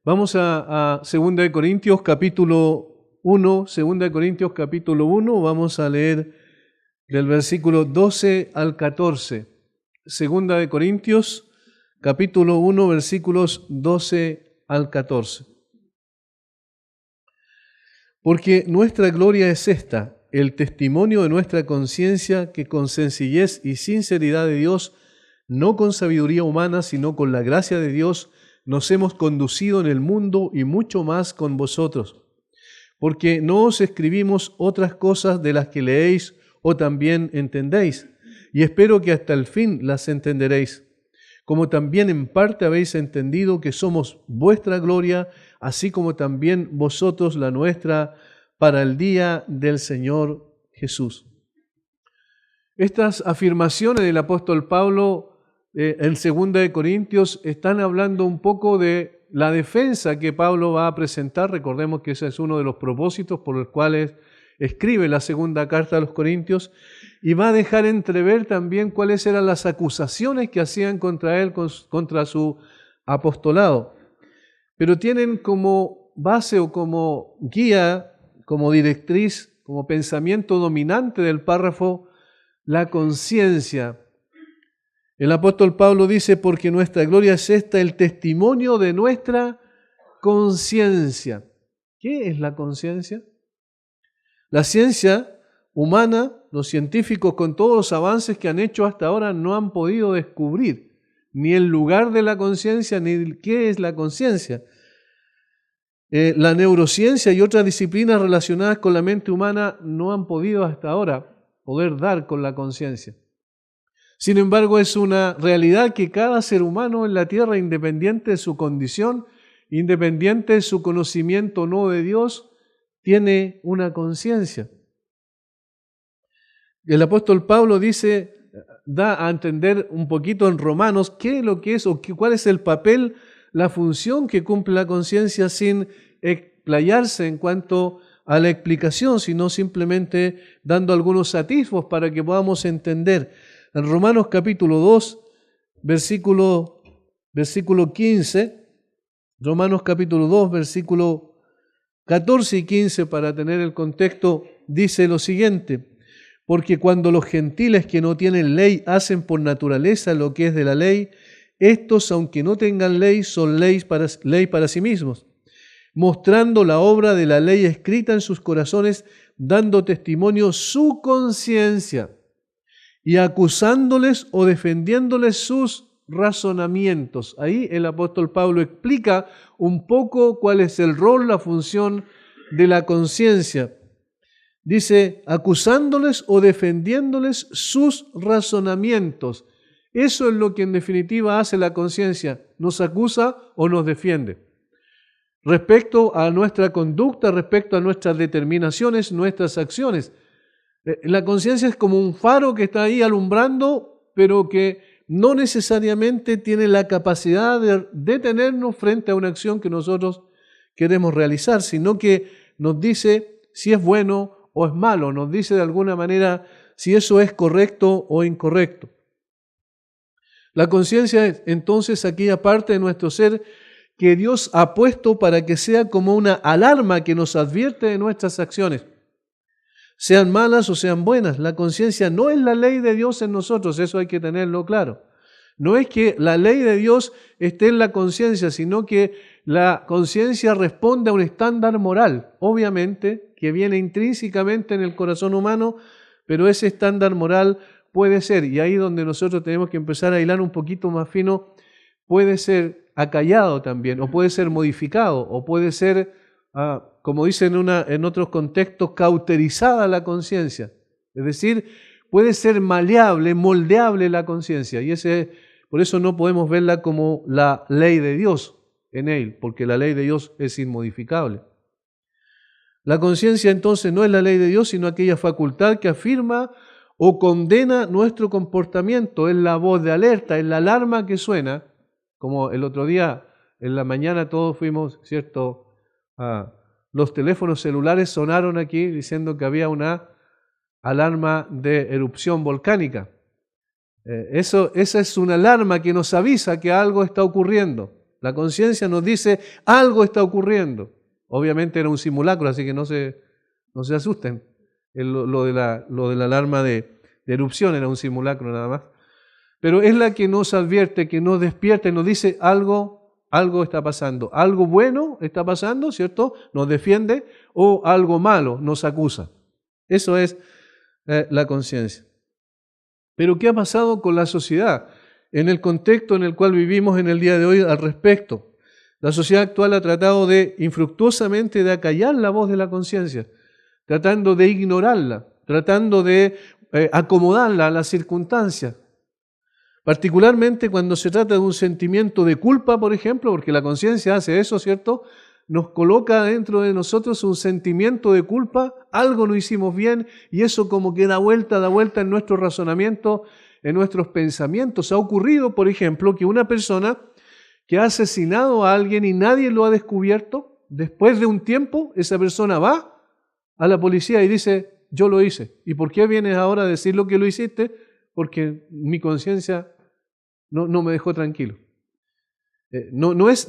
Vamos a 2 de Corintios capítulo 1, 2 de Corintios capítulo 1, vamos a leer del versículo 12 al 14. 2 de Corintios capítulo 1, versículos 12 al 14. Porque nuestra gloria es esta, el testimonio de nuestra conciencia, que con sencillez y sinceridad de Dios, no con sabiduría humana, sino con la gracia de Dios, nos hemos conducido en el mundo y mucho más con vosotros. Porque no os escribimos otras cosas de las que leéis o también entendéis, y espero que hasta el fin las entenderéis, como también en parte habéis entendido que somos vuestra gloria, así como también vosotros la nuestra, para el día del Señor Jesús. Estas afirmaciones del apóstol Pablo en 2 de Corintios están hablando un poco de la defensa que Pablo va a presentar. Recordemos que ese es uno de los propósitos por los cuales escribe la segunda carta a los Corintios, y va a dejar entrever también cuáles eran las acusaciones que hacían contra él, contra su apostolado. Pero tienen como base o como guía, como directriz, como pensamiento dominante del párrafo, la conciencia. El apóstol Pablo dice, porque nuestra gloria es esta, el testimonio de nuestra conciencia. ¿Qué es la conciencia? La ciencia humana, los científicos con todos los avances que han hecho hasta ahora no han podido descubrir ni el lugar de la conciencia ni qué es la conciencia. La neurociencia y otras disciplinas relacionadas con la mente humana no han podido hasta ahora poder dar con la conciencia. Sin embargo, es una realidad que cada ser humano en la tierra, independiente de su condición, independiente de su conocimiento o no de Dios, tiene una conciencia. El apóstol Pablo dice, da a entender un poquito en Romanos qué es lo que es o cuál es el papel, la función que cumple la conciencia, sin explayarse en cuanto a la explicación, sino simplemente dando algunos atisbos para que podamos entender. En Romanos capítulo 2, versículo 15, Romanos capítulo 2, versículo 14 y 15, para tener el contexto, dice lo siguiente: porque cuando los gentiles que no tienen ley hacen por naturaleza lo que es de la ley, estos, aunque no tengan ley, son ley para sí mismos, mostrando la obra de la ley escrita en sus corazones, dando testimonio su conciencia y acusándoles o defendiéndoles sus razonamientos. Ahí el apóstol Pablo explica un poco cuál es el rol, la función de la conciencia. Dice, acusándoles o defendiéndoles sus razonamientos. Eso es lo que en definitiva hace la conciencia, nos acusa o nos defiende. Respecto a nuestra conducta, respecto a nuestras determinaciones, nuestras acciones. La conciencia es como un faro que está ahí alumbrando, pero que no necesariamente tiene la capacidad de detenernos frente a una acción que nosotros queremos realizar, sino que nos dice si es bueno o es malo, nos dice de alguna manera si eso es correcto o incorrecto. La conciencia es entonces aquella parte de nuestro ser que Dios ha puesto para que sea como una alarma que nos advierte de nuestras acciones, sean malas o sean buenas. La conciencia no es la ley de Dios en nosotros, eso hay que tenerlo claro. No es que la ley de Dios esté en la conciencia, sino que la conciencia responde a un estándar moral, obviamente, que viene intrínsecamente en el corazón humano, pero ese estándar moral puede ser, y ahí donde nosotros tenemos que empezar a hilar un poquito más fino, puede ser acallado también, o puede ser modificado, o puede ser, como dicen en otros contextos, cauterizada la conciencia. Es decir, puede ser maleable, moldeable la conciencia, y por eso no podemos verla como la ley de Dios en él, porque la ley de Dios es inmodificable. La conciencia entonces no es la ley de Dios, sino aquella facultad que afirma o condena nuestro comportamiento, es la voz de alerta, es la alarma que suena, como el otro día en la mañana todos fuimos, ¿cierto? Los teléfonos celulares sonaron aquí diciendo que había una alarma de erupción volcánica. Esa es una alarma que nos avisa que algo está ocurriendo. La conciencia nos dice, algo está ocurriendo. Obviamente era un simulacro, así que no se asusten. Lo de la alarma de erupción era un simulacro nada más. Pero es la que nos advierte, que nos despierta y nos dice algo está pasando. Algo bueno está pasando, ¿cierto? Nos defiende, o algo malo nos acusa. Eso es la conciencia. Pero ¿qué ha pasado con la sociedad en el contexto en el cual vivimos en el día de hoy al respecto? La sociedad actual ha tratado infructuosamente de acallar la voz de la conciencia, tratando de ignorarla, tratando de acomodarla a las circunstancias. Particularmente cuando se trata de un sentimiento de culpa, por ejemplo, porque la conciencia hace eso, ¿cierto? Nos coloca dentro de nosotros un sentimiento de culpa, algo no hicimos bien, y eso como que da vuelta en nuestro razonamiento, en nuestros pensamientos. Ha ocurrido, por ejemplo, que una persona que ha asesinado a alguien y nadie lo ha descubierto, después de un tiempo, esa persona va a la policía y dice, yo lo hice. ¿Y por qué vienes ahora a decir lo que lo hiciste? Porque mi conciencia no me dejó tranquilo. No es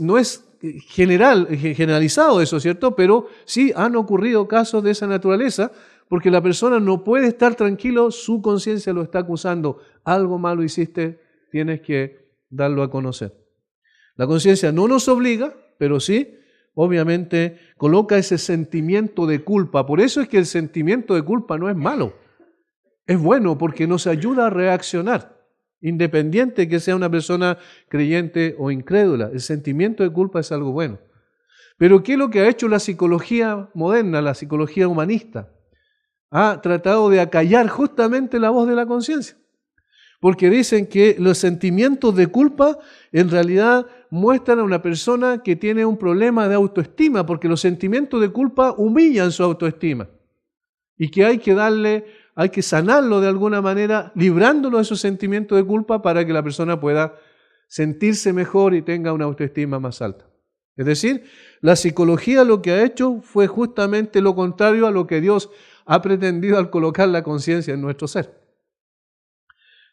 generalizado eso, ¿cierto? Pero sí han ocurrido casos de esa naturaleza, porque la persona no puede estar tranquilo, su conciencia lo está acusando. Algo malo hiciste, tienes que darlo a conocer. La conciencia no nos obliga, pero sí, obviamente, coloca ese sentimiento de culpa. Por eso es que el sentimiento de culpa no es malo. Es bueno porque nos ayuda a reaccionar. Independiente que sea una persona creyente o incrédula, el sentimiento de culpa es algo bueno. Pero ¿qué es lo que ha hecho la psicología moderna, la psicología humanista? Ha tratado de acallar justamente la voz de la conciencia. Porque dicen que los sentimientos de culpa en realidad muestran a una persona que tiene un problema de autoestima, porque los sentimientos de culpa humillan su autoestima. Y que hay que sanarlo de alguna manera, librándolo de esos sentimientos de culpa para que la persona pueda sentirse mejor y tenga una autoestima más alta. Es decir, la psicología lo que ha hecho fue justamente lo contrario a lo que Dios ha pretendido al colocar la conciencia en nuestro ser.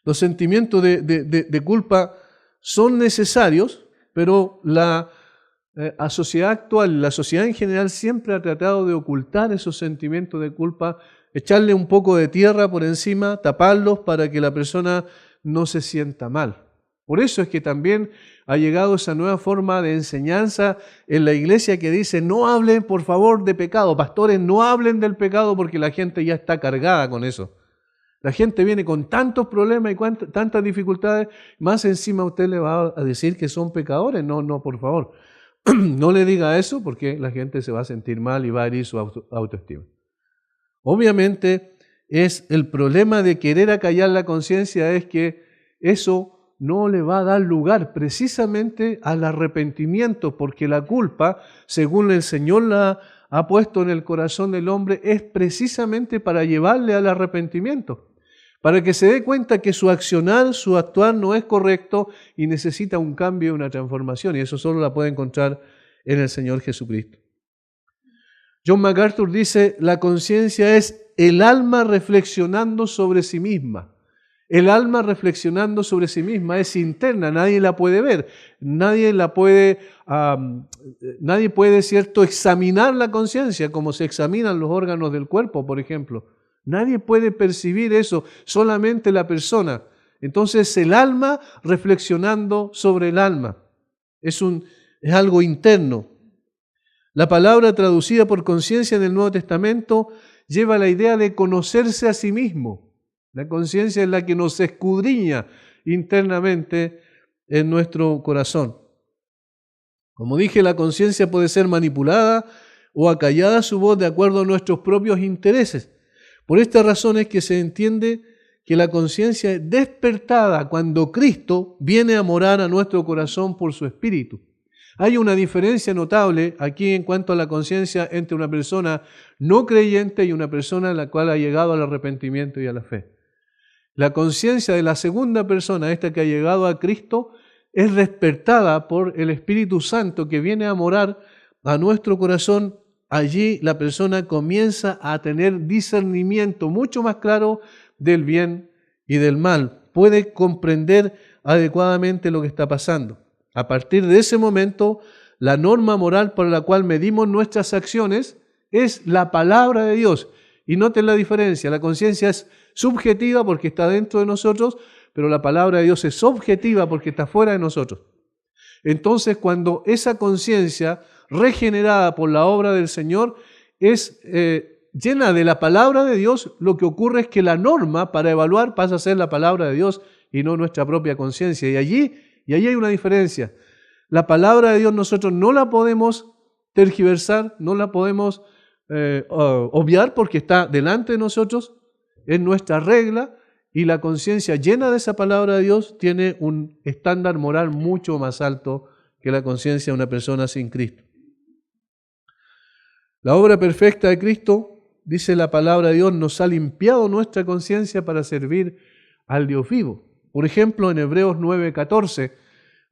Los sentimientos de culpa son necesarios, pero la sociedad actual, la sociedad en general siempre ha tratado de ocultar esos sentimientos de culpa, echarle un poco de tierra por encima, taparlos para que la persona no se sienta mal. Por eso es que también ha llegado esa nueva forma de enseñanza en la iglesia que dice, no hablen por favor de pecado, pastores, no hablen del pecado porque la gente ya está cargada con eso. La gente viene con tantos problemas y tantas dificultades, más encima usted le va a decir que son pecadores. No, por favor, no le diga eso porque la gente se va a sentir mal y va a herir su autoestima. Obviamente, es el problema de querer acallar la conciencia es que eso no le va a dar lugar precisamente al arrepentimiento, porque la culpa, según el Señor la ha puesto en el corazón del hombre, es precisamente para llevarle al arrepentimiento, para que se dé cuenta que su accionar, su actuar no es correcto y necesita un cambio, una transformación, y eso solo la puede encontrar en el Señor Jesucristo. John MacArthur dice, la conciencia es el alma reflexionando sobre sí misma. El alma reflexionando sobre sí misma es interna, nadie la puede ver, nadie puede, ¿cierto?, examinar la conciencia como se examinan los órganos del cuerpo, por ejemplo. Nadie puede percibir eso, solamente la persona. Entonces el alma reflexionando sobre el alma. Es algo interno. La palabra traducida por conciencia en el Nuevo Testamento lleva la idea de conocerse a sí mismo. La conciencia es la que nos escudriña internamente en nuestro corazón. Como dije, la conciencia puede ser manipulada o acallada su voz de acuerdo a nuestros propios intereses. Por esta razón es que se entiende que la conciencia es despertada cuando Cristo viene a morar a nuestro corazón por su Espíritu. Hay una diferencia notable aquí en cuanto a la conciencia entre una persona no creyente y una persona en la cual ha llegado al arrepentimiento y a la fe. La conciencia de la segunda persona, esta que ha llegado a Cristo, es despertada por el Espíritu Santo que viene a morar a nuestro corazón. Allí la persona comienza a tener discernimiento mucho más claro del bien y del mal. Puede comprender adecuadamente lo que está pasando. A partir de ese momento, la norma moral por la cual medimos nuestras acciones es la palabra de Dios. Y noten la diferencia, la conciencia es subjetiva porque está dentro de nosotros, pero la palabra de Dios es objetiva porque está fuera de nosotros. Entonces, cuando esa conciencia regenerada por la obra del Señor es llena de la palabra de Dios, lo que ocurre es que la norma para evaluar pasa a ser la palabra de Dios y no nuestra propia conciencia. Y allí hay una diferencia. La palabra de Dios nosotros no la podemos tergiversar, no la podemos obviar porque está delante de nosotros, es nuestra regla, y la conciencia llena de esa palabra de Dios tiene un estándar moral mucho más alto que la conciencia de una persona sin Cristo. La obra perfecta de Cristo, dice la palabra de Dios, nos ha limpiado nuestra conciencia para servir al Dios vivo. Por ejemplo, en Hebreos 9:14,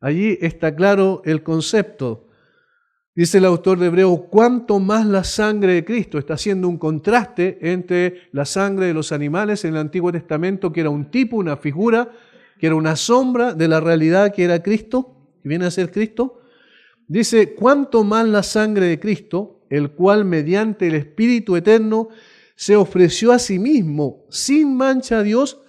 allí está claro el concepto. Dice el autor de Hebreos, cuánto más la sangre de Cristo. Está haciendo un contraste entre la sangre de los animales en el Antiguo Testamento, que era un tipo, una figura, que era una sombra de la realidad que era Cristo, que viene a ser Cristo. Dice, cuánto más la sangre de Cristo, el cual mediante el Espíritu Eterno se ofreció a sí mismo sin mancha a Dios,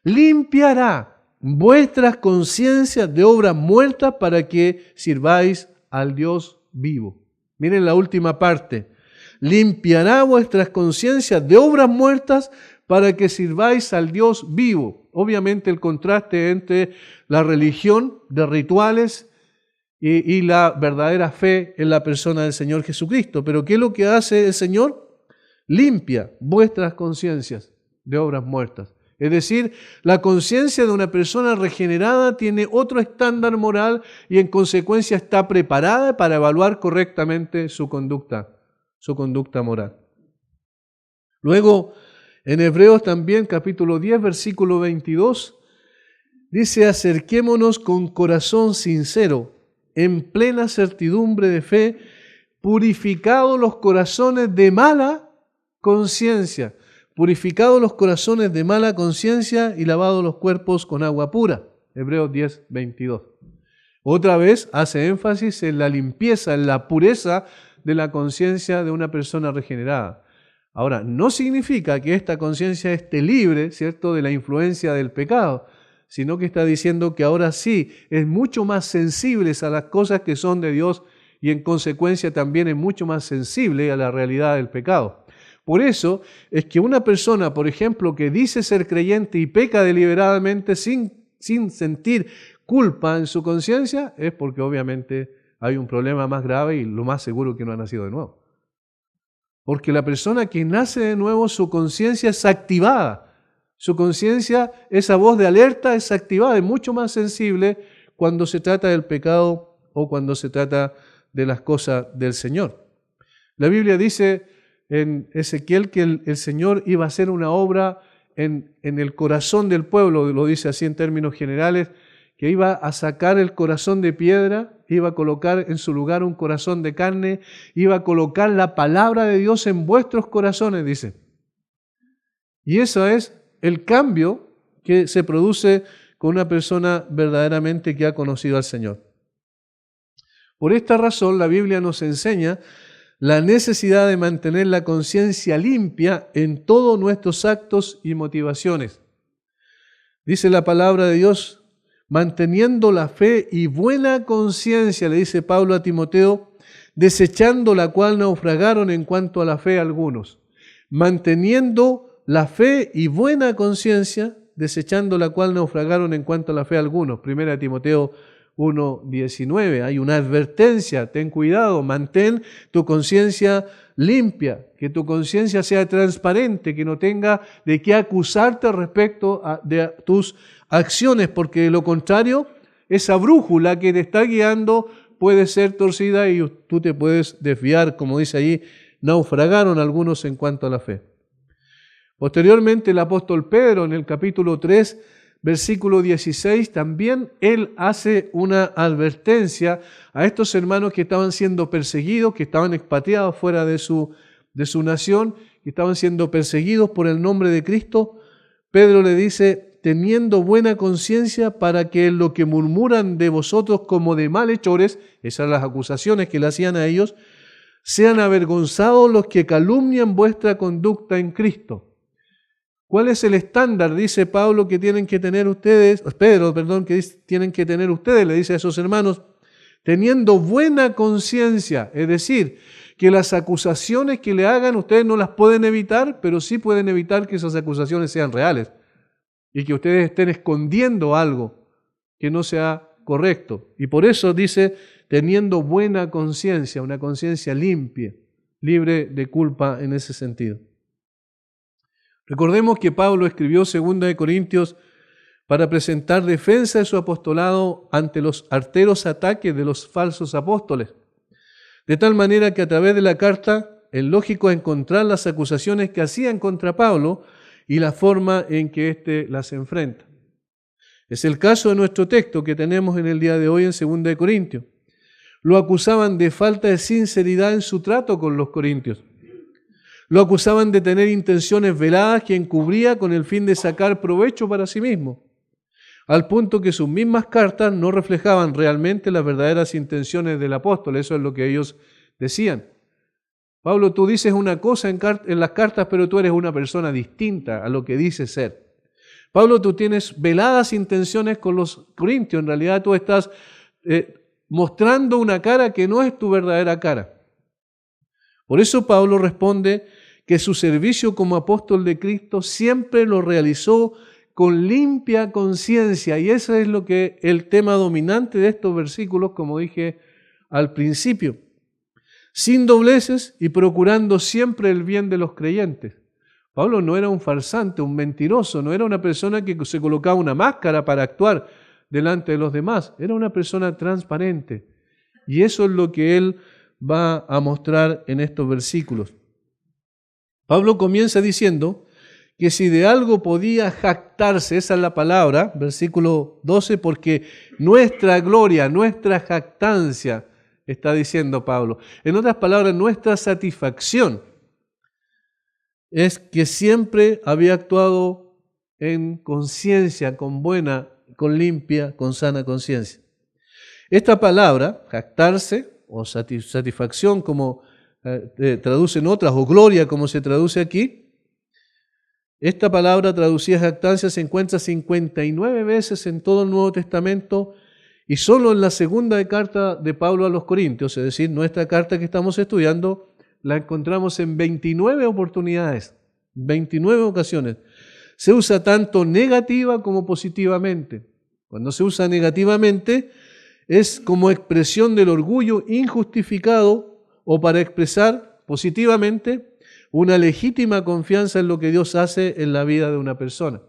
limpiará vuestras conciencias de obras muertas para que sirváis al Dios vivo. Miren la última parte. Limpiará vuestras conciencias de obras muertas para que sirváis al Dios vivo. Obviamente el contraste entre la religión de rituales y la verdadera fe en la persona del Señor Jesucristo. Pero ¿qué es lo que hace el Señor? Limpia vuestras conciencias de obras muertas. Es decir, la conciencia de una persona regenerada tiene otro estándar moral y en consecuencia está preparada para evaluar correctamente su conducta moral. Luego, en Hebreos también, capítulo 10, versículo 22, dice, acerquémonos con corazón sincero, en plena certidumbre de fe, purificados los corazones de mala conciencia. Purificados los corazones de mala conciencia y lavados los cuerpos con agua pura. Hebreos 10, 22. Otra vez hace énfasis en la limpieza, en la pureza de la conciencia de una persona regenerada. Ahora, no significa que esta conciencia esté libre, ¿cierto?, de la influencia del pecado, sino que está diciendo que ahora sí es mucho más sensible a las cosas que son de Dios y en consecuencia también es mucho más sensible a la realidad del pecado. Por eso es que una persona, por ejemplo, que dice ser creyente y peca deliberadamente sin sentir culpa en su conciencia, es porque obviamente hay un problema más grave y lo más seguro que no ha nacido de nuevo. Porque la persona que nace de nuevo, su conciencia es activada. Su conciencia, esa voz de alerta es activada, es mucho más sensible cuando se trata del pecado o cuando se trata de las cosas del Señor. La Biblia dice en Ezequiel que el Señor iba a hacer una obra en el corazón del pueblo, lo dice así en términos generales, que iba a sacar el corazón de piedra, iba a colocar en su lugar un corazón de carne, iba a colocar la palabra de Dios en vuestros corazones, dice. Y eso es el cambio que se produce con una persona verdaderamente que ha conocido al Señor. Por esta razón, la Biblia nos enseña la necesidad de mantener la conciencia limpia en todos nuestros actos y motivaciones. Dice la palabra de Dios, manteniendo la fe y buena conciencia, le dice Pablo a Timoteo, desechando la cual naufragaron en cuanto a la fe algunos. Manteniendo la fe y buena conciencia, desechando la cual naufragaron en cuanto a la fe algunos. 1 Timoteo 1:19, hay una advertencia, ten cuidado, mantén tu conciencia limpia, que tu conciencia sea transparente, que no tenga de qué acusarte respecto de tus acciones, porque de lo contrario, esa brújula que te está guiando puede ser torcida y tú te puedes desviar, como dice allí, naufragaron algunos en cuanto a la fe. Posteriormente el apóstol Pedro en el capítulo 3, versículo 16, también él hace una advertencia a estos hermanos que estaban siendo perseguidos, que estaban expatriados fuera de su nación, que estaban siendo perseguidos por el nombre de Cristo. Pedro le dice, teniendo buena conciencia para que lo que murmuran de vosotros como de malhechores, esas son las acusaciones que le hacían a ellos, sean avergonzados los que calumnian vuestra conducta en Cristo. ¿Cuál es el estándar, dice Pablo, que tienen que tener ustedes, Pedro, perdón, que tienen que tener ustedes, le dice a esos hermanos, teniendo buena conciencia, es decir, que las acusaciones que le hagan ustedes no las pueden evitar, pero sí pueden evitar que esas acusaciones sean reales y que ustedes estén escondiendo algo que no sea correcto. Y por eso dice, teniendo buena conciencia, una conciencia limpia, libre de culpa en ese sentido. Recordemos que Pablo escribió 2 Corintios para presentar defensa de su apostolado ante los arteros ataques de los falsos apóstoles. De tal manera que a través de la carta es lógico encontrar las acusaciones que hacían contra Pablo y la forma en que éste las enfrenta. Es el caso de nuestro texto que tenemos en el día de hoy en 2 Corintios. Lo acusaban de falta de sinceridad en su trato con los corintios. Lo acusaban de tener intenciones veladas que encubría con el fin de sacar provecho para sí mismo, al punto que sus mismas cartas no reflejaban realmente las verdaderas intenciones del apóstol. Eso es lo que ellos decían. Pablo, tú dices una cosa en las cartas, pero tú eres una persona distinta a lo que dices ser. Pablo, tú tienes veladas intenciones con los corintios. En realidad tú estás mostrando una cara que no es tu verdadera cara. Por eso Pablo responde que su servicio como apóstol de Cristo siempre lo realizó con limpia conciencia, y ese es lo que el tema dominante de estos versículos, como dije al principio, sin dobleces y procurando siempre el bien de los creyentes. Pablo no era un farsante, un mentiroso, no era una persona que se colocaba una máscara para actuar delante de los demás, era una persona transparente, y eso es lo que él va a mostrar en estos versículos. Pablo comienza diciendo que si de algo podía jactarse, esa es la palabra, versículo 12, porque nuestra gloria, nuestra jactancia, está diciendo Pablo. En otras palabras, nuestra satisfacción es que siempre había actuado en conciencia, con buena, con limpia, con sana conciencia. Esta palabra, jactarse, o satisfacción, como traducen otras, o gloria, como se traduce aquí, esta palabra traducida jactancia se encuentra 59 veces en todo el Nuevo Testamento y solo en la segunda carta de Pablo a los Corintios, es decir, nuestra carta que estamos estudiando, la encontramos en 29 oportunidades, 29 ocasiones. Se usa tanto negativa como positivamente. Cuando se usa negativamente es como expresión del orgullo injustificado o para expresar positivamente una legítima confianza en lo que Dios hace en la vida de una persona.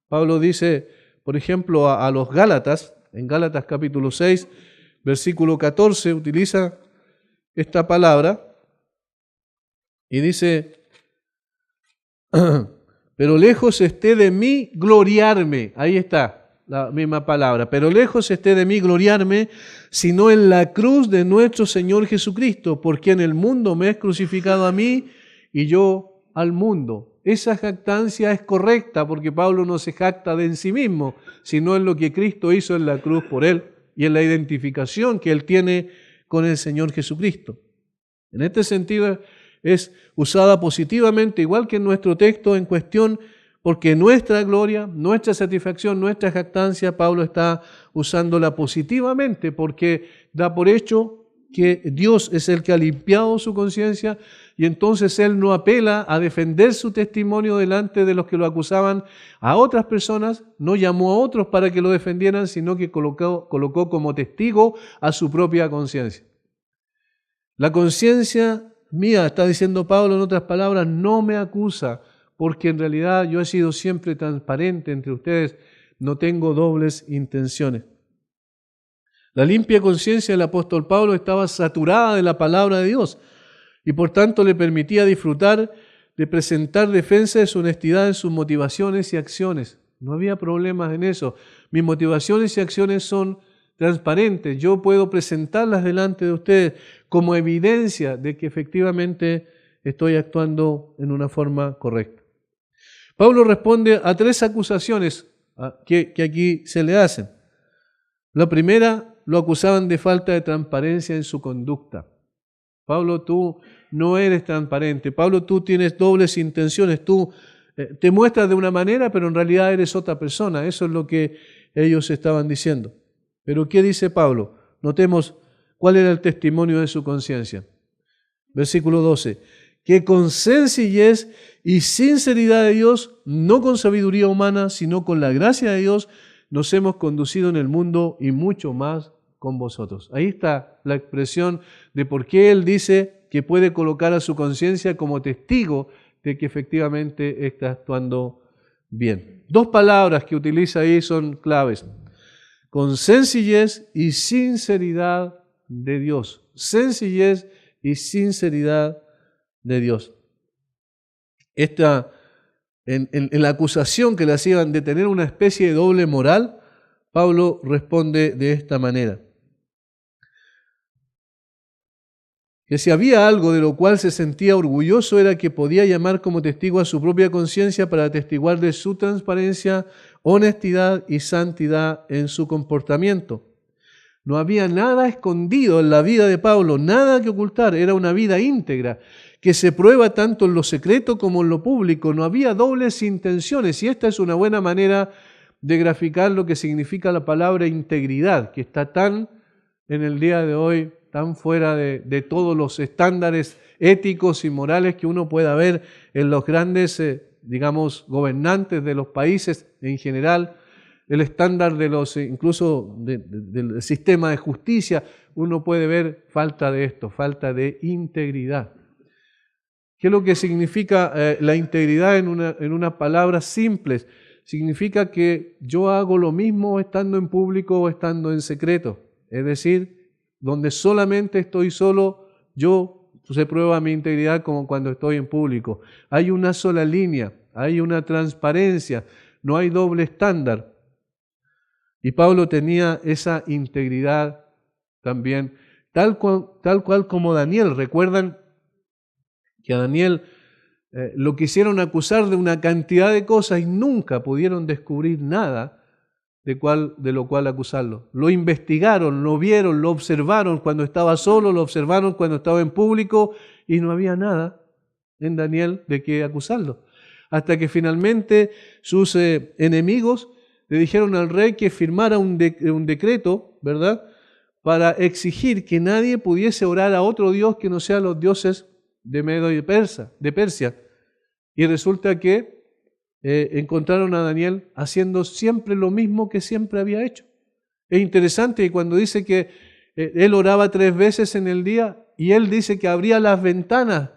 Pablo dice, por ejemplo, a los Gálatas, en Gálatas capítulo 6, versículo 14, utiliza esta palabra y dice, pero lejos esté de mí gloriarme. Ahí está la misma palabra. Pero lejos esté de mí gloriarme, sino en la cruz de nuestro Señor Jesucristo, porque en el mundo me es crucificado a mí y yo al mundo. Esa jactancia es correcta porque Pablo no se jacta de en sí mismo, sino en lo que Cristo hizo en la cruz por él y en la identificación que él tiene con el Señor Jesucristo. En este sentido es usada positivamente, igual que en nuestro texto en cuestión, porque nuestra gloria, nuestra satisfacción, nuestra jactancia, Pablo está usándola positivamente porque da por hecho que Dios es el que ha limpiado su conciencia y entonces él no apela a defender su testimonio delante de los que lo acusaban a otras personas, no llamó a otros para que lo defendieran, sino que colocó como testigo a su propia conciencia. La conciencia mía, está diciendo Pablo en otras palabras, no me acusa, porque en realidad yo he sido siempre transparente entre ustedes, no tengo dobles intenciones. La limpia conciencia del apóstol Pablo estaba saturada de la palabra de Dios y por tanto le permitía disfrutar de presentar defensa de su honestidad en sus motivaciones y acciones. No había problemas en eso. Mis motivaciones y acciones son transparentes. Yo puedo presentarlas delante de ustedes como evidencia de que efectivamente estoy actuando en una forma correcta. Pablo responde a 3 acusaciones que aquí se le hacen. La primera, lo acusaban de falta de transparencia en su conducta. Pablo, tú no eres transparente. Pablo, tú tienes dobles intenciones. Tú te muestras de una manera, pero en realidad eres otra persona. Eso es lo que ellos estaban diciendo. Pero ¿qué dice Pablo? Notemos cuál era el testimonio de su conciencia. Versículo 12. Que con sencillez y sinceridad de Dios, no con sabiduría humana, sino con la gracia de Dios, nos hemos conducido en el mundo y mucho más con vosotros. Ahí está la expresión de por qué él dice que puede colocar a su conciencia como testigo de que efectivamente está actuando bien. Dos palabras que utiliza ahí son claves. Con sencillez y sinceridad de Dios. Sencillez y sinceridad de Dios. En la acusación que le hacían de tener una especie de doble moral, Pablo responde de esta manera. Que si había algo de lo cual se sentía orgulloso era que podía llamar como testigo a su propia conciencia para atestiguar de su transparencia, honestidad y santidad en su comportamiento. No había nada escondido en la vida de Pablo, nada que ocultar, era una vida íntegra, que se prueba tanto en lo secreto como en lo público. No había dobles intenciones y esta es una buena manera de graficar lo que significa la palabra integridad, que está tan en el día de hoy, tan fuera de todos los estándares éticos y morales que uno pueda ver en los grandes, gobernantes de los países en general, el estándar de los, incluso del sistema de justicia, uno puede ver falta de esto, falta de integridad. ¿Qué es lo que significa la integridad en unas palabras simples? Significa que yo hago lo mismo estando en público o estando en secreto. Es decir, donde solamente estoy solo, se prueba mi integridad como cuando estoy en público. Hay una sola línea, hay una transparencia, no hay doble estándar. Y Pablo tenía esa integridad también, tal cual como Daniel. ¿Recuerdan que a Daniel lo quisieron acusar de una cantidad de cosas y nunca pudieron descubrir nada de lo cual acusarlo? Lo investigaron, lo vieron, lo observaron cuando estaba solo, lo observaron cuando estaba en público y no había nada en Daniel de qué acusarlo. Hasta que finalmente sus enemigos le dijeron al rey que firmara un decreto, ¿verdad?, para exigir que nadie pudiese orar a otro dios que no sean los dioses de Medo y de Persia. Y resulta que encontraron a Daniel haciendo siempre lo mismo que siempre había hecho. Es interesante que cuando dice que él oraba 3 veces en el día y él dice que abría las ventanas.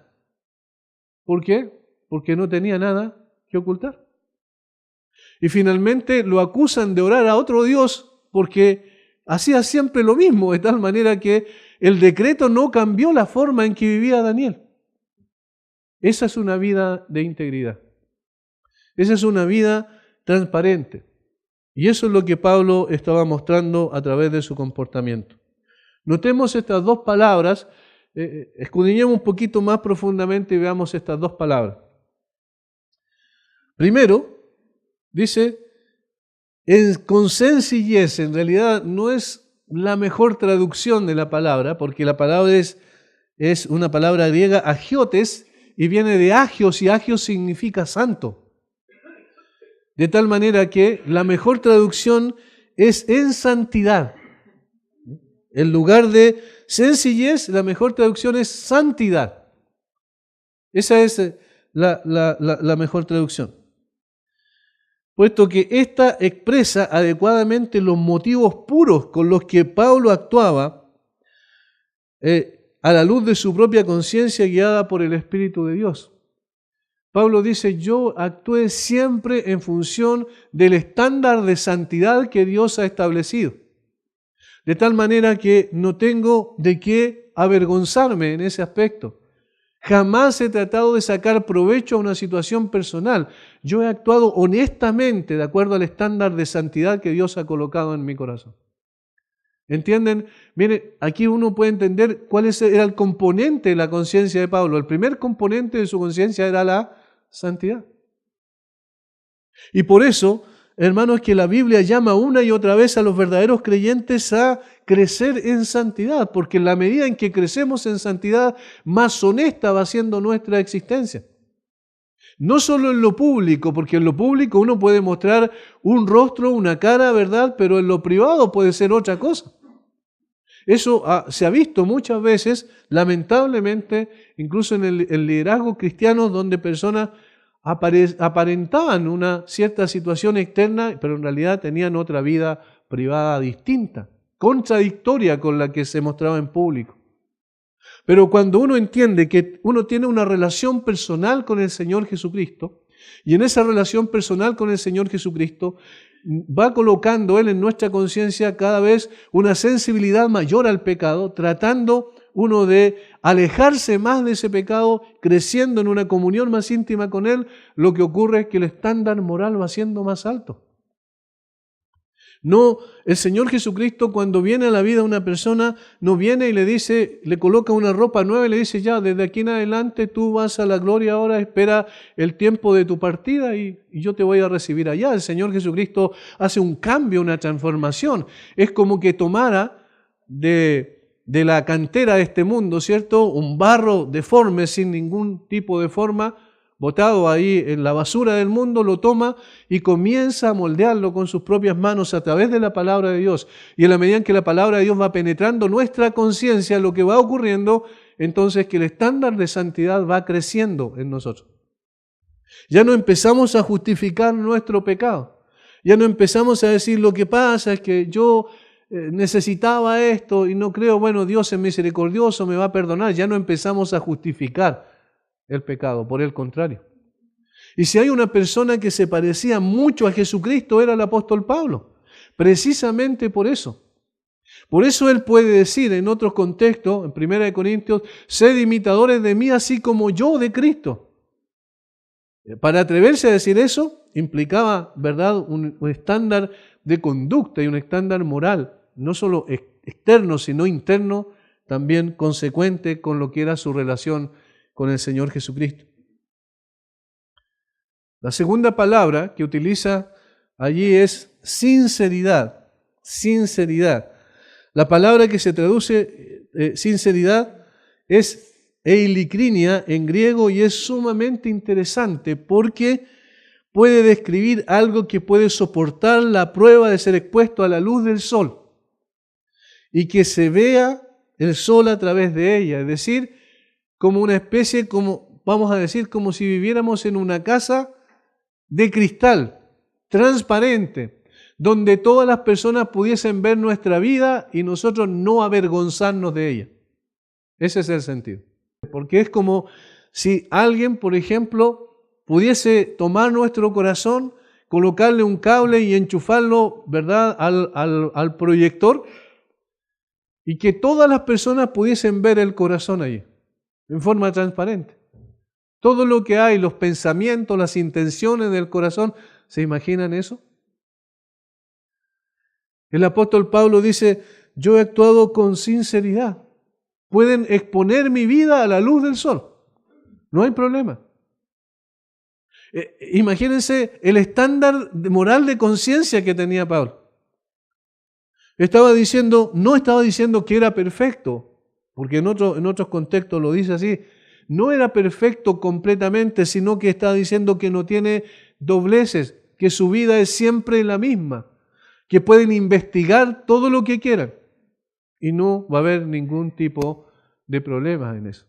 ¿Por qué? Porque no tenía nada que ocultar. Y finalmente lo acusan de orar a otro Dios porque hacía siempre lo mismo, de tal manera que el decreto no cambió la forma en que vivía Daniel. Esa es una vida de integridad. Esa es una vida transparente. Y eso es lo que Pablo estaba mostrando a través de su comportamiento. Notemos estas dos palabras, escudriñemos un poquito más profundamente y veamos estas dos palabras. Primero, dice, con sencillez, en realidad no es la mejor traducción de la palabra, porque la palabra es una palabra griega, agiotes, y viene de agios, y agios significa santo. De tal manera que la mejor traducción es en santidad. En lugar de sencillez, la mejor traducción es santidad. Esa es la mejor traducción. Puesto que ésta expresa adecuadamente los motivos puros con los que Pablo actuaba a la luz de su propia conciencia guiada por el Espíritu de Dios. Pablo dice, yo actué siempre en función del estándar de santidad que Dios ha establecido. De tal manera que no tengo de qué avergonzarme en ese aspecto. Jamás he tratado de sacar provecho a una situación personal. Yo he actuado honestamente de acuerdo al estándar de santidad que Dios ha colocado en mi corazón. ¿Entienden? Miren, aquí uno puede entender cuál era el componente de la conciencia de Pablo. El primer componente de su conciencia era la santidad. Y por eso hermanos, que la Biblia llama una y otra vez a los verdaderos creyentes a crecer en santidad, porque en la medida en que crecemos en santidad, más honesta va siendo nuestra existencia. No solo en lo público, porque en lo público uno puede mostrar un rostro, una cara, ¿verdad? Pero en lo privado puede ser otra cosa. Eso se ha visto muchas veces, lamentablemente, incluso en el liderazgo cristiano, donde personas aparentaban una cierta situación externa, pero en realidad tenían otra vida privada distinta, contradictoria con la que se mostraba en público. Pero cuando uno entiende que uno tiene una relación personal con el Señor Jesucristo, y en esa relación personal con el Señor Jesucristo va colocando Él en nuestra conciencia cada vez una sensibilidad mayor al pecado, tratando uno de alejarse más de ese pecado, creciendo en una comunión más íntima con Él, lo que ocurre es que el estándar moral va siendo más alto. No, el Señor Jesucristo cuando viene a la vida una persona, no viene y le dice, le coloca una ropa nueva y le dice, ya, desde aquí en adelante tú vas a la gloria ahora, espera el tiempo de tu partida y yo te voy a recibir allá. El Señor Jesucristo hace un cambio, una transformación. Es como que tomara de la cantera de este mundo, ¿cierto? Un barro deforme, sin ningún tipo de forma, botado ahí en la basura del mundo, lo toma y comienza a moldearlo con sus propias manos a través de la palabra de Dios. Y en la medida en que la palabra de Dios va penetrando nuestra conciencia, lo que va ocurriendo, entonces que el estándar de santidad va creciendo en nosotros. Ya no empezamos a justificar nuestro pecado. Ya no empezamos a decir lo que pasa es que yo necesitaba esto y no creo, bueno, Dios es misericordioso, me va a perdonar. Ya no empezamos a justificar el pecado, por el contrario. Y si hay una persona que se parecía mucho a Jesucristo, era el apóstol Pablo, precisamente por eso. Por eso él puede decir en otros contextos, en 1 Corintios, sed imitadores de mí así como yo de Cristo. Para atreverse a decir eso, implicaba, ¿verdad?, un estándar de conducta y un estándar moral, no solo externo, sino interno, también consecuente con lo que era su relación con el Señor Jesucristo. La segunda palabra que utiliza allí es sinceridad. Sinceridad. La palabra que se traduce sinceridad es eilicrinia en griego y es sumamente interesante porque puede describir algo que puede soportar la prueba de ser expuesto a la luz del sol y que se vea el sol a través de ella, es decir, como una especie, como vamos a decir, como si viviéramos en una casa de cristal, transparente, donde todas las personas pudiesen ver nuestra vida y nosotros no avergonzarnos de ella. Ese es el sentido. Porque es como si alguien, por ejemplo, pudiese tomar nuestro corazón, colocarle un cable y enchufarlo, ¿verdad?, al proyector y que todas las personas pudiesen ver el corazón allí, en forma transparente. Todo lo que hay, los pensamientos, las intenciones del corazón, ¿se imaginan eso? El apóstol Pablo dice, yo he actuado con sinceridad. Pueden exponer mi vida a la luz del sol. No hay problema. Imagínense el estándar moral de conciencia que tenía Pablo. No estaba diciendo que era perfecto, porque en otros contextos lo dice así. No era perfecto completamente, sino que estaba diciendo que no tiene dobleces, que su vida es siempre la misma, que pueden investigar todo lo que quieran y no va a haber ningún tipo de problemas en eso.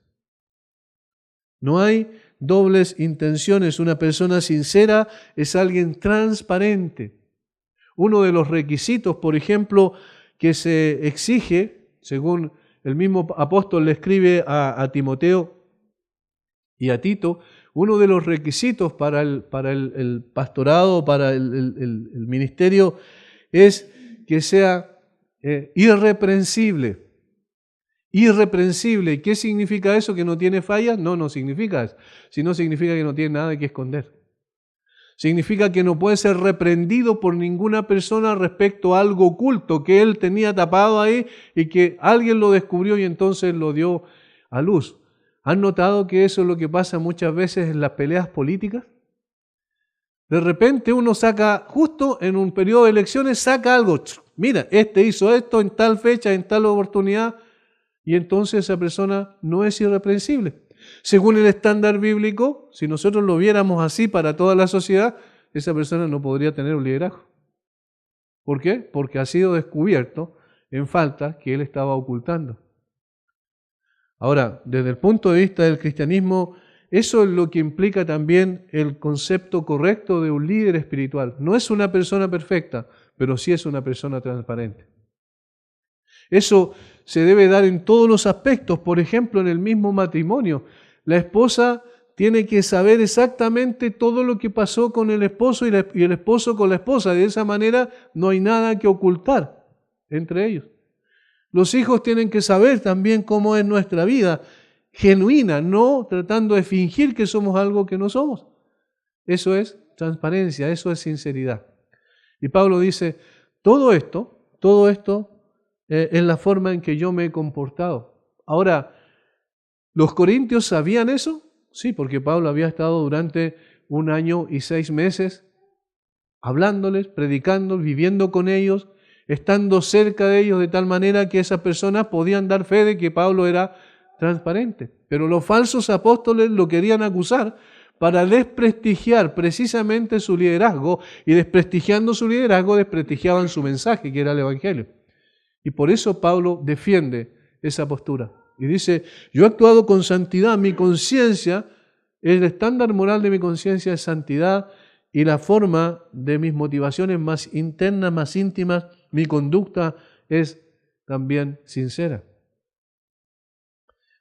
No hay dobles intenciones. Una persona sincera es alguien transparente. Uno de los requisitos, por ejemplo, que se exige, según el mismo apóstol le escribe a Timoteo y a Tito, uno de los requisitos para el pastorado, para el ministerio, es que sea irreprensible. Irreprensible. ¿Qué significa eso? ¿Que no tiene fallas? No significa eso. Sino significa que no tiene nada que esconder. Significa que no puede ser reprendido por ninguna persona respecto a algo oculto que él tenía tapado ahí y que alguien lo descubrió y entonces lo dio a luz. ¿Han notado que eso es lo que pasa muchas veces en las peleas políticas? De repente uno saca, justo en un periodo de elecciones, saca algo. Mira, este hizo esto en tal fecha, en tal oportunidad, y entonces esa persona no es irreprensible. Según el estándar bíblico, si nosotros lo viéramos así para toda la sociedad, esa persona no podría tener un liderazgo. ¿Por qué? Porque ha sido descubierto en faltas que él estaba ocultando. Ahora, desde el punto de vista del cristianismo, eso es lo que implica también el concepto correcto de un líder espiritual. No es una persona perfecta, pero sí es una persona transparente. Eso se debe dar en todos los aspectos, por ejemplo, en el mismo matrimonio. La esposa tiene que saber exactamente todo lo que pasó con el esposo y el esposo con la esposa. De esa manera no hay nada que ocultar entre ellos. Los hijos tienen que saber también cómo es nuestra vida genuina, no tratando de fingir que somos algo que no somos. Eso es transparencia, eso es sinceridad. Y Pablo dice, todo esto es la forma en que yo me he comportado. Ahora, ¿los corintios sabían eso? Sí, porque Pablo había estado durante 1 año y 6 meses hablándoles, predicando, viviendo con ellos, estando cerca de ellos de tal manera que esas personas podían dar fe de que Pablo era transparente. Pero los falsos apóstoles lo querían acusar para desprestigiar precisamente su liderazgo, y desprestigiando su liderazgo desprestigiaban su mensaje, que era el Evangelio. Y por eso Pablo defiende esa postura. Y dice, yo he actuado con santidad, mi conciencia, el estándar moral de mi conciencia es santidad, y la forma de mis motivaciones más internas, más íntimas, mi conducta es también sincera.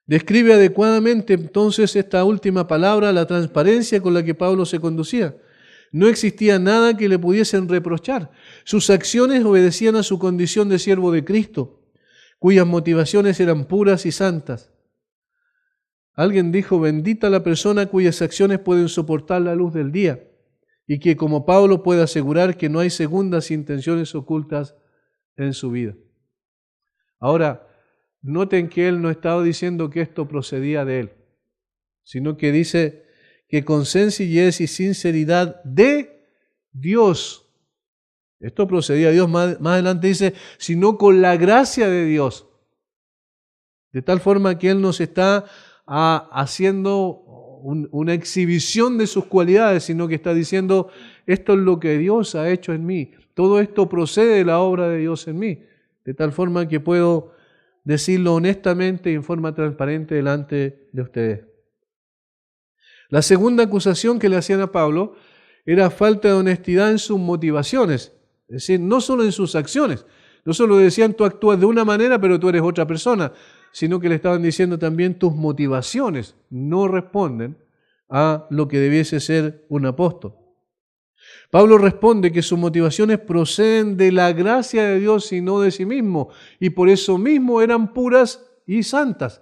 Describe adecuadamente entonces esta última palabra, la transparencia con la que Pablo se conducía. No existía nada que le pudiesen reprochar. Sus acciones obedecían a su condición de siervo de Cristo, cuyas motivaciones eran puras y santas. Alguien dijo, bendita la persona cuyas acciones pueden soportar la luz del día, y que como Pablo puede asegurar que no hay segundas intenciones ocultas en su vida. Ahora, noten que él no estaba diciendo que esto procedía de él, sino que dice que con sencillez y sinceridad de Dios. Esto procedía de Dios. Más adelante dice, sino con la gracia de Dios. De tal forma que él nos está haciendo una exhibición de sus cualidades, sino que está diciendo, esto es lo que Dios ha hecho en mí. Todo esto procede de la obra de Dios en mí. De tal forma que puedo decirlo honestamente y en forma transparente delante de ustedes. La segunda acusación que le hacían a Pablo era falta de honestidad en sus motivaciones, es decir, no solo en sus acciones. No solo decían tú actúas de una manera pero tú eres otra persona, sino que le estaban diciendo también tus motivaciones no responden a lo que debiese ser un apóstol. Pablo responde que sus motivaciones proceden de la gracia de Dios y no de sí mismo, y por eso mismo eran puras y santas.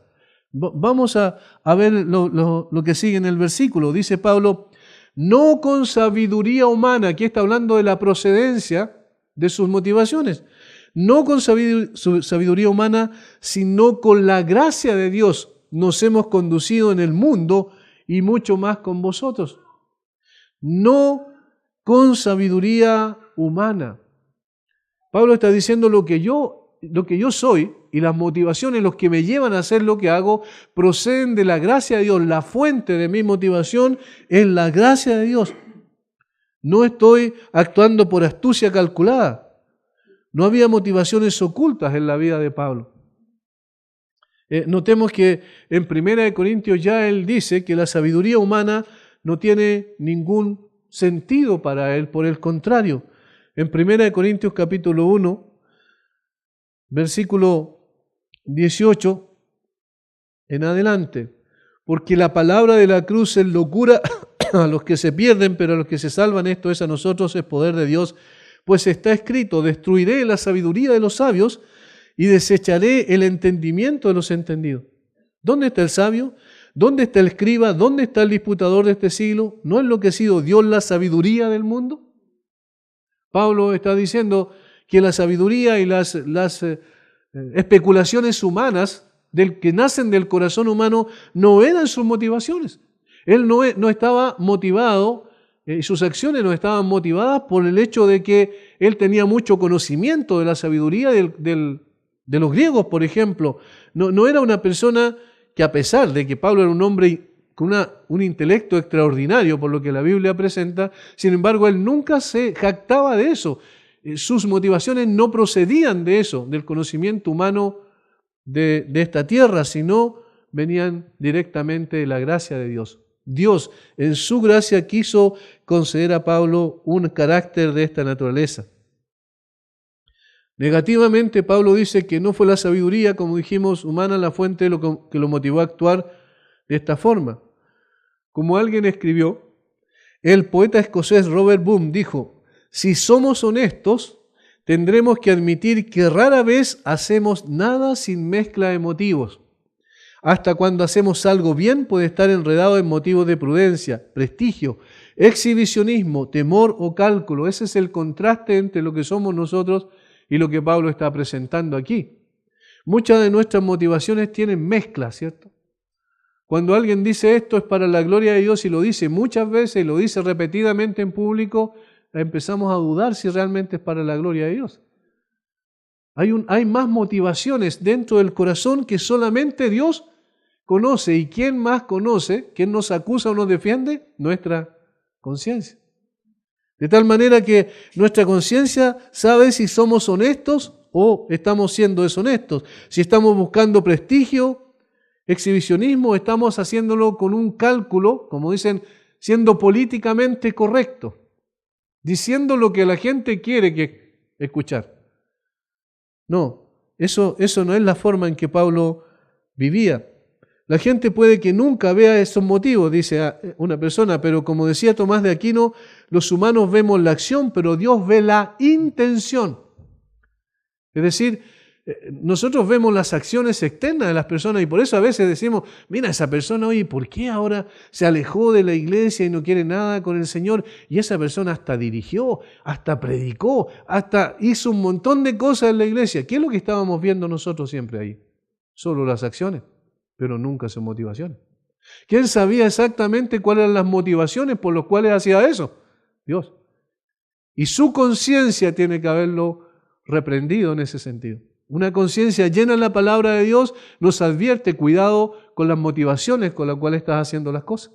Vamos a ver lo que sigue en el versículo. Dice Pablo, no con sabiduría humana, aquí está hablando de la procedencia de sus motivaciones, no con sabiduría humana, sino con la gracia de Dios nos hemos conducido en el mundo y mucho más con vosotros. No con sabiduría humana. Pablo está diciendo lo que yo soy y las motivaciones, los que me llevan a hacer lo que hago, proceden de la gracia de Dios. La fuente de mi motivación es la gracia de Dios. No estoy actuando por astucia calculada. No había motivaciones ocultas en la vida de Pablo. Notemos que en 1 Corintios ya él dice que la sabiduría humana no tiene ningún sentido para él, por el contrario. En 1 Corintios capítulo 1, versículo 18 en adelante, porque la palabra de la cruz es locura a los que se pierden, pero a los que se salvan, esto es a nosotros, es poder de Dios. Pues está escrito, destruiré la sabiduría de los sabios y desecharé el entendimiento de los entendidos. ¿Dónde está el sabio? ¿Dónde está el escriba? ¿Dónde está el disputador de este siglo? ¿No ha enloquecido Dios la sabiduría del mundo? Pablo está diciendo que la sabiduría y las especulaciones humanas que nacen del corazón humano no eran sus motivaciones. Él no estaba motivado y sus acciones no estaban motivadas por el hecho de que él tenía mucho conocimiento de la sabiduría de los griegos, por ejemplo. No era una persona que, a pesar de que Pablo era un hombre con un intelecto extraordinario, por lo que la Biblia presenta, sin embargo, él nunca se jactaba de eso. Sus motivaciones no procedían de eso, del conocimiento humano de esta tierra, sino venían directamente de la gracia de Dios. Dios, en su gracia, quiso conceder a Pablo un carácter de esta naturaleza. Negativamente, Pablo dice que no fue la sabiduría, como dijimos, humana la fuente que lo motivó a actuar de esta forma. Como alguien escribió, el poeta escocés Robert Boom dijo: si somos honestos, tendremos que admitir que rara vez hacemos nada sin mezcla de motivos. Hasta cuando hacemos algo bien puede estar enredado en motivos de prudencia, prestigio, exhibicionismo, temor o cálculo. Ese es el contraste entre lo que somos nosotros y lo que Pablo está presentando aquí. Muchas de nuestras motivaciones tienen mezcla, ¿cierto? Cuando alguien dice esto es para la gloria de Dios y lo dice muchas veces y lo dice repetidamente en público, empezamos a dudar si realmente es para la gloria de Dios. Hay más motivaciones dentro del corazón que solamente Dios conoce. ¿Y quién más conoce? ¿Quién nos acusa o nos defiende? Nuestra conciencia. De tal manera que nuestra conciencia sabe si somos honestos o estamos siendo deshonestos. Si estamos buscando prestigio, exhibicionismo, estamos haciéndolo con un cálculo, como dicen, siendo políticamente correcto, diciendo lo que la gente quiere escuchar. No, eso no es la forma en que Pablo vivía. La gente puede que nunca vea esos motivos, dice una persona, pero como decía Tomás de Aquino, los humanos vemos la acción, pero Dios ve la intención. Es decir, nosotros vemos las acciones externas de las personas y por eso a veces decimos, mira, esa persona, oye, ¿por qué ahora se alejó de la iglesia y no quiere nada con el Señor? Y esa persona hasta dirigió, hasta predicó, hasta hizo un montón de cosas en la iglesia. ¿Qué es lo que estábamos viendo nosotros siempre ahí? Solo las acciones, pero nunca sus motivaciones. ¿Quién sabía exactamente cuáles eran las motivaciones por las cuales hacía eso? Dios. Y su conciencia tiene que haberlo reprendido en ese sentido. Una conciencia llena de la palabra de Dios nos advierte, cuidado con las motivaciones con las cuales estás haciendo las cosas.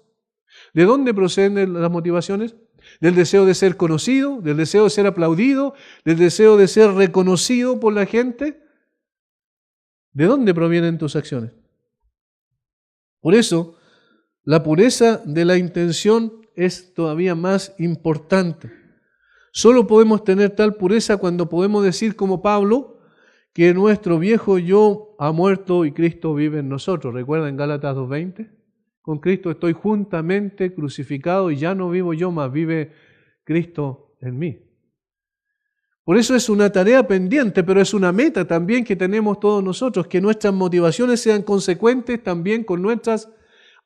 ¿De dónde proceden las motivaciones? Del deseo de ser conocido, del deseo de ser aplaudido, del deseo de ser reconocido por la gente. ¿De dónde provienen tus acciones? Por eso, la pureza de la intención es todavía más importante. Solo podemos tener tal pureza cuando podemos decir como Pablo, que nuestro viejo yo ha muerto y Cristo vive en nosotros. ¿Recuerdan Gálatas 2:20? Con Cristo estoy juntamente crucificado y ya no vivo yo, mas vive Cristo en mí. Por eso es una tarea pendiente, pero es una meta también que tenemos todos nosotros, que nuestras motivaciones sean consecuentes también con nuestras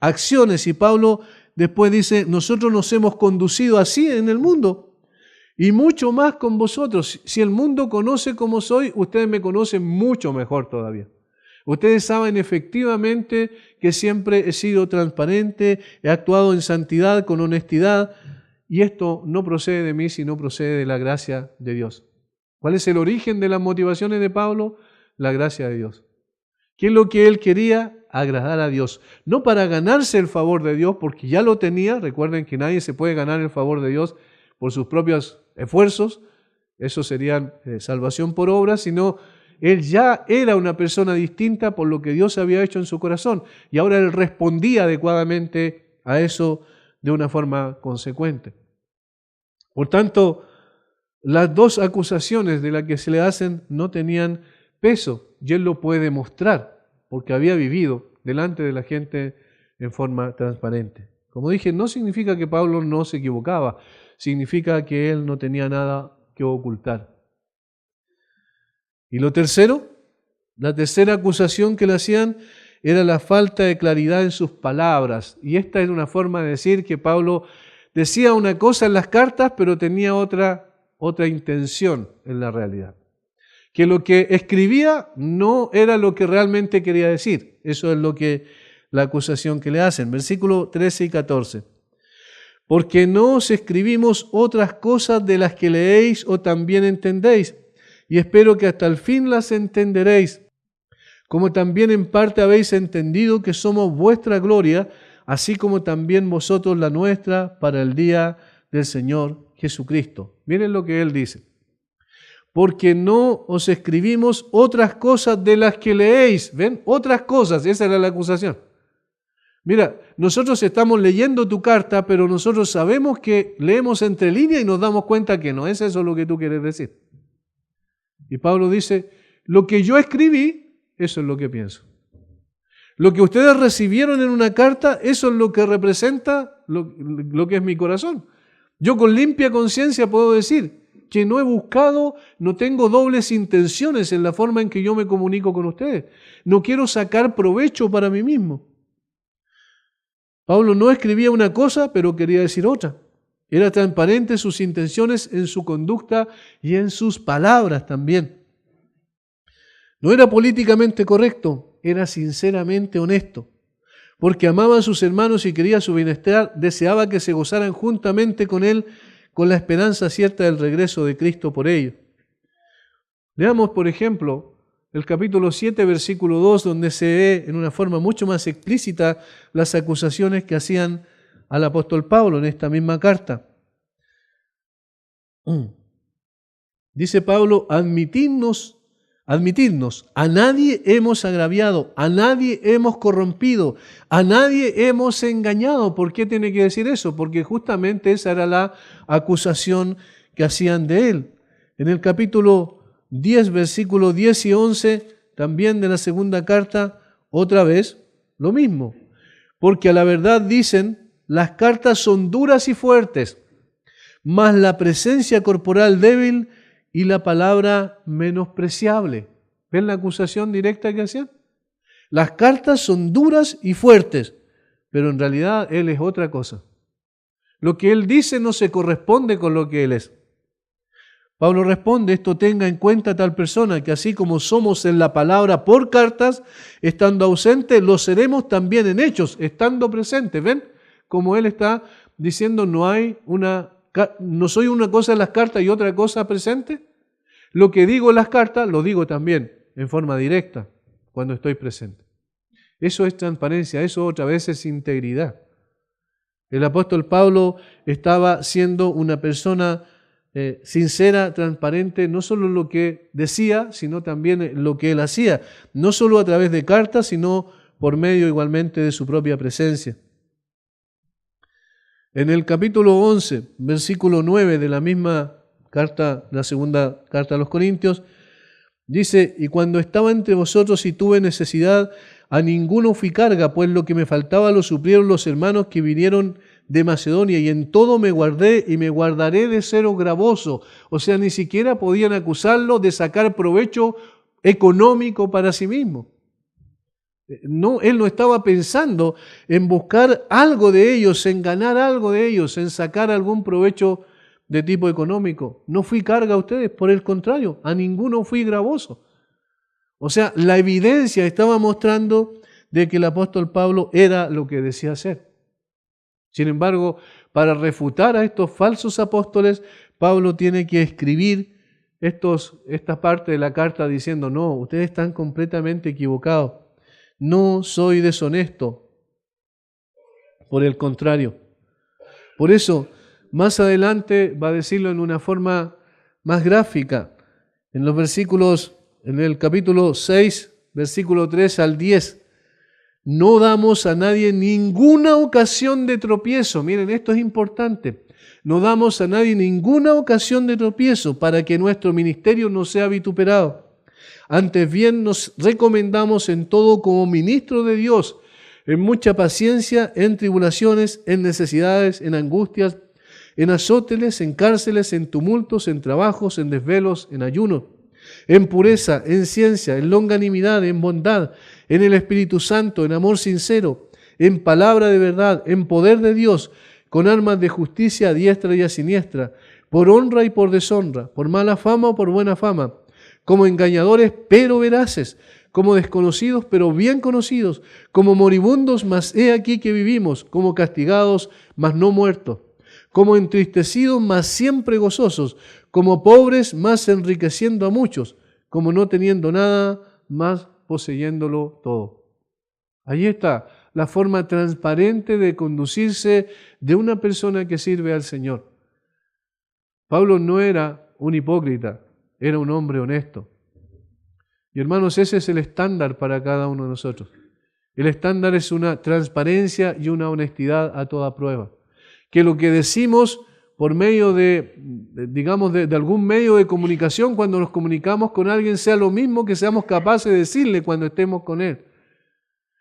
acciones. Y Pablo después dice, nosotros nos hemos conducido así en el mundo. Y mucho más con vosotros. Si el mundo conoce como soy, ustedes me conocen mucho mejor todavía. Ustedes saben efectivamente que siempre he sido transparente, he actuado en santidad, con honestidad, y esto no procede de mí, sino procede de la gracia de Dios. ¿Cuál es el origen de las motivaciones de Pablo? La gracia de Dios. ¿Qué es lo que él quería? Agradar a Dios. No para ganarse el favor de Dios, porque ya lo tenía. Recuerden que nadie se puede ganar el favor de Dios por sus propios esfuerzos, eso sería salvación por obra, sino él ya era una persona distinta por lo que Dios había hecho en su corazón y ahora él respondía adecuadamente a eso de una forma consecuente. Por tanto, las dos acusaciones de las que se le hacen no tenían peso y él lo puede demostrar porque había vivido delante de la gente en forma transparente. Como dije, no significa que Pablo no se equivocaba, significa que él no tenía nada que ocultar. Y lo tercero, la tercera acusación que le hacían era la falta de claridad en sus palabras. Y esta era una forma de decir que Pablo decía una cosa en las cartas, pero tenía otra intención en la realidad. Que lo que escribía no era lo que realmente quería decir. Eso es lo que la acusación que le hacen. Versículos 13 y 14. Porque no os escribimos otras cosas de las que leéis o también entendéis, y espero que hasta el fin las entenderéis, como también en parte habéis entendido que somos vuestra gloria, así como también vosotros la nuestra para el día del Señor Jesucristo. Miren lo que él dice. Porque no os escribimos otras cosas de las que leéis. ¿Ven? Otras cosas, esa era la acusación. Mira, nosotros estamos leyendo tu carta, pero nosotros sabemos que leemos entre líneas y nos damos cuenta que no es eso lo que tú quieres decir. Y Pablo dice, lo que yo escribí, eso es lo que pienso. Lo que ustedes recibieron en una carta, eso es lo que representa lo que es mi corazón. Yo con limpia conciencia puedo decir que no he buscado, no tengo dobles intenciones en la forma en que yo me comunico con ustedes. No quiero sacar provecho para mí mismo. Pablo no escribía una cosa, pero quería decir otra. Era transparente sus intenciones en su conducta y en sus palabras también. No era políticamente correcto, era sinceramente honesto. Porque amaba a sus hermanos y quería su bienestar, deseaba que se gozaran juntamente con él, con la esperanza cierta del regreso de Cristo por ellos. Leamos, por ejemplo, el capítulo 7, versículo 2, donde se ve en una forma mucho más explícita las acusaciones que hacían al apóstol Pablo en esta misma carta. Dice Pablo, admitidnos, a nadie hemos agraviado, a nadie hemos corrompido, a nadie hemos engañado. ¿Por qué tiene que decir eso? Porque justamente esa era la acusación que hacían de él. En el capítulo 10, versículos 10 y 11, también de la segunda carta, otra vez lo mismo. Porque a la verdad dicen, las cartas son duras y fuertes, mas la presencia corporal débil y la palabra menospreciable. ¿Ven la acusación directa que hacían? Las cartas son duras y fuertes, pero en realidad él es otra cosa. Lo que él dice no se corresponde con lo que él es. Pablo responde, esto tenga en cuenta tal persona, que así como somos en la palabra por cartas, estando ausentes, lo seremos también en hechos, estando presentes. ¿Ven? Como él está diciendo, no soy una cosa en las cartas y otra cosa presente. Lo que digo en las cartas, lo digo también en forma directa, cuando estoy presente. Eso es transparencia, eso otra vez es integridad. El apóstol Pablo estaba siendo una persona sincera, transparente, no solo en lo que decía, sino también en lo que él hacía, no solo a través de cartas, sino por medio igualmente de su propia presencia. En el capítulo 11, versículo 9 de la misma carta, la segunda carta a los Corintios, dice, y cuando estaba entre vosotros y tuve necesidad, a ninguno fui carga, pues lo que me faltaba lo suplieron los hermanos que vinieron de Macedonia, y en todo me guardé y me guardaré de seros gravoso. O sea, ni siquiera podían acusarlo de sacar provecho económico para sí mismo. No, él no estaba pensando en buscar algo de ellos, en ganar algo de ellos, en sacar algún provecho de tipo económico. No fui carga a ustedes, por el contrario, a ninguno fui gravoso. O sea, la evidencia estaba mostrando de que el apóstol Pablo era lo que decía ser. Sin embargo, para refutar a estos falsos apóstoles, Pablo tiene que escribir esta parte de la carta diciendo, no, ustedes están completamente equivocados. No soy deshonesto. Por el contrario. Por eso, más adelante va a decirlo en una forma más gráfica. En los versículos, en el capítulo 6, versículo 3 al 10, no damos a nadie ninguna ocasión de tropiezo. Miren, esto es importante. No damos a nadie ninguna ocasión de tropiezo para que nuestro ministerio no sea vituperado. Antes bien nos recomendamos en todo como ministros de Dios, en mucha paciencia, en tribulaciones, en necesidades, en angustias, en azotes, en cárceles, en tumultos, en trabajos, en desvelos, en ayunos, en pureza, en ciencia, en longanimidad, en bondad, en el Espíritu Santo, en amor sincero, en palabra de verdad, en poder de Dios, con armas de justicia a diestra y a siniestra, por honra y por deshonra, por mala fama o por buena fama, como engañadores pero veraces, como desconocidos pero bien conocidos, como moribundos, mas he aquí que vivimos, como castigados, mas no muertos, como entristecidos, mas siempre gozosos, como pobres, mas enriqueciendo a muchos, como no teniendo nada, mas poseyéndolo todo. Ahí está la forma transparente de conducirse de una persona que sirve al Señor. Pablo no era un hipócrita, era un hombre honesto. Y hermanos, ese es el estándar para cada uno de nosotros. El estándar es una transparencia y una honestidad a toda prueba. Que lo que decimos por medio de algún medio de comunicación, cuando nos comunicamos con alguien, sea lo mismo que seamos capaces de decirle cuando estemos con él.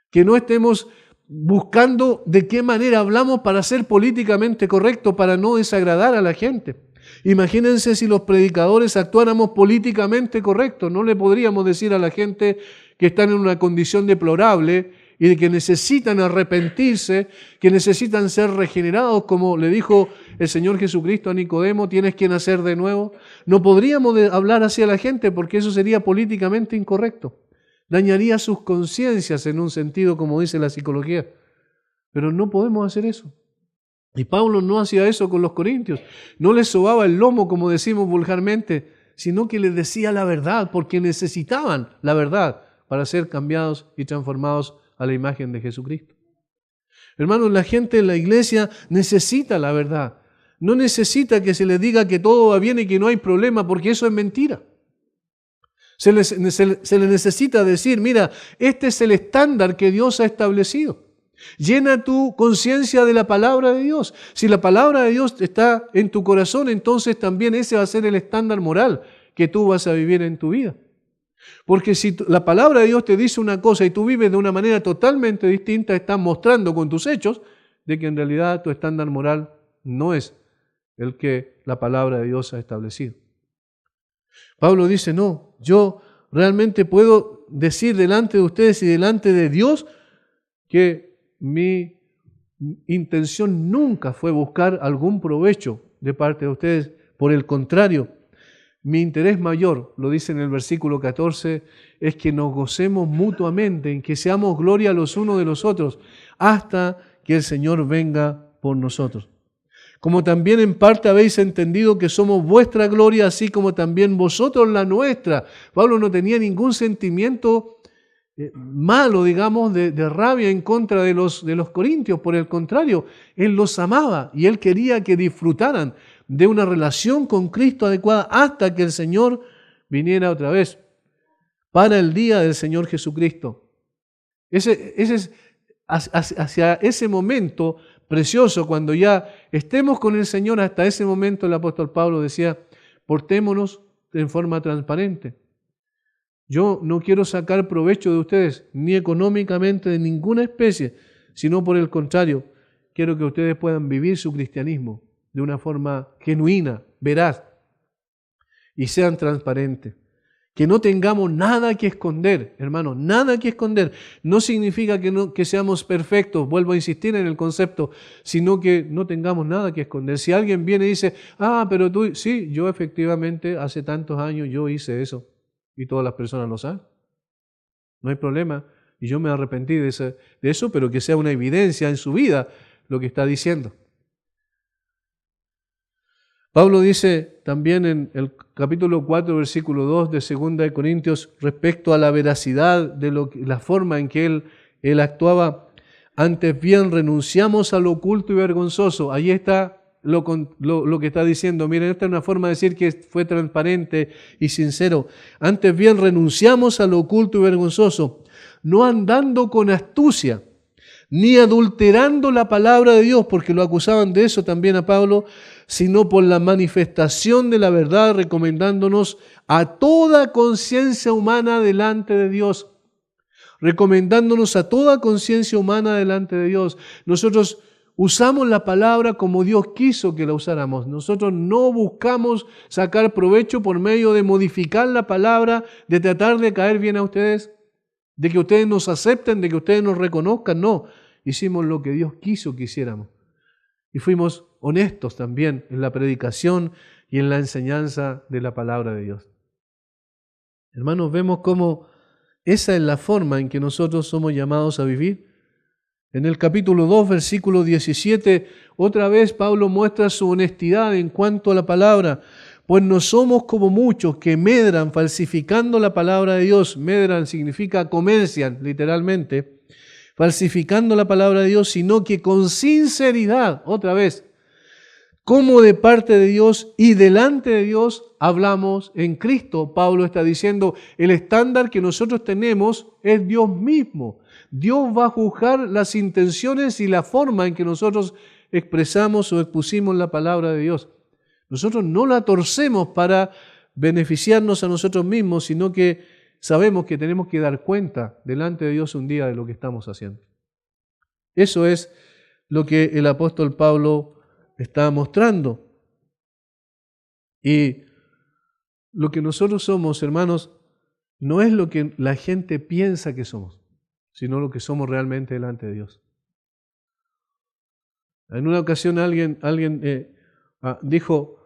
Que no estemos buscando de qué manera hablamos para ser políticamente correctos, para no desagradar a la gente. Imagínense si los predicadores actuáramos políticamente correctos, no le podríamos decir a la gente que están en una condición deplorable y de que necesitan arrepentirse, que necesitan ser regenerados, como le dijo el Señor Jesucristo a Nicodemo, tienes que nacer de nuevo. No podríamos hablar así a la gente porque eso sería políticamente incorrecto. Dañaría sus conciencias en un sentido, como dice la psicología. Pero no podemos hacer eso. Y Pablo no hacía eso con los corintios. No les sobaba el lomo, como decimos vulgarmente, sino que les decía la verdad, porque necesitaban la verdad para ser cambiados y transformados a la imagen de Jesucristo. Hermanos, la gente en la iglesia necesita la verdad. No necesita que se les diga que todo va bien y que no hay problema, porque eso es mentira. Se les necesita decir, mira, este es el estándar que Dios ha establecido. Llena tu conciencia de la palabra de Dios. Si la palabra de Dios está en tu corazón, entonces también ese va a ser el estándar moral que tú vas a vivir en tu vida. Porque si la palabra de Dios te dice una cosa y tú vives de una manera totalmente distinta, estás mostrando con tus hechos de que en realidad tu estándar moral no es el que la palabra de Dios ha establecido. Pablo dice, no, yo realmente puedo decir delante de ustedes y delante de Dios que mi intención nunca fue buscar algún provecho de parte de ustedes. Por el contrario, mi interés mayor, lo dice en el versículo 14, es que nos gocemos mutuamente, en que seamos gloria los unos de los otros, hasta que el Señor venga por nosotros. Como también en parte habéis entendido que somos vuestra gloria, así como también vosotros la nuestra. Pablo no tenía ningún sentimiento malo, digamos, de rabia en contra de los corintios. Por el contrario, él los amaba y él quería que disfrutaran de una relación con Cristo adecuada hasta que el Señor viniera otra vez para el día del Señor Jesucristo. Ese es hacia ese momento precioso, cuando ya estemos con el Señor. Hasta ese momento el apóstol Pablo decía, portémonos en forma transparente. Yo no quiero sacar provecho de ustedes, ni económicamente de ninguna especie, sino por el contrario, quiero que ustedes puedan vivir su cristianismo de una forma genuina, veraz, y sean transparentes. Que no tengamos nada que esconder, hermanos, nada que esconder. No significa que seamos perfectos, vuelvo a insistir en el concepto, sino que no tengamos nada que esconder. Si alguien viene y dice, pero tú, sí, yo efectivamente hace tantos años yo hice eso, y todas las personas lo saben, no hay problema, y yo me arrepentí de eso, pero que sea una evidencia en su vida lo que está diciendo. Pablo dice también en el capítulo 4, versículo 2 de 2 de Corintios, respecto a la veracidad de la forma en que él actuaba, antes bien renunciamos a lo oculto y vergonzoso. Ahí está lo que está diciendo. Miren, esta es una forma de decir que fue transparente y sincero. Antes bien renunciamos a lo oculto y vergonzoso, no andando con astucia, ni adulterando la palabra de Dios, porque lo acusaban de eso también a Pablo, sino por la manifestación de la verdad, recomendándonos a toda conciencia humana delante de Dios. Recomendándonos a toda conciencia humana delante de Dios. Nosotros usamos la palabra como Dios quiso que la usáramos. Nosotros no buscamos sacar provecho por medio de modificar la palabra, de tratar de caer bien a ustedes, de que ustedes nos acepten, de que ustedes nos reconozcan. No, hicimos lo que Dios quiso que hiciéramos. Y fuimos honestos también en la predicación y en la enseñanza de la palabra de Dios. Hermanos, vemos cómo esa es la forma en que nosotros somos llamados a vivir. En el capítulo 2, versículo 17, otra vez Pablo muestra su honestidad en cuanto a la palabra. Pues no somos como muchos que medran falsificando la palabra de Dios. Medran significa comercian, literalmente. Falsificando la palabra de Dios, sino que con sinceridad, otra vez, como de parte de Dios y delante de Dios hablamos en Cristo. Pablo está diciendo, el estándar que nosotros tenemos es Dios mismo. Dios va a juzgar las intenciones y la forma en que nosotros expresamos o expusimos la palabra de Dios. Nosotros no la torcemos para beneficiarnos a nosotros mismos, sino que sabemos que tenemos que dar cuenta delante de Dios un día de lo que estamos haciendo. Eso es lo que el apóstol Pablo está mostrando. Y lo que nosotros somos, hermanos, no es lo que la gente piensa que somos, sino lo que somos realmente delante de Dios. En una ocasión alguien dijo,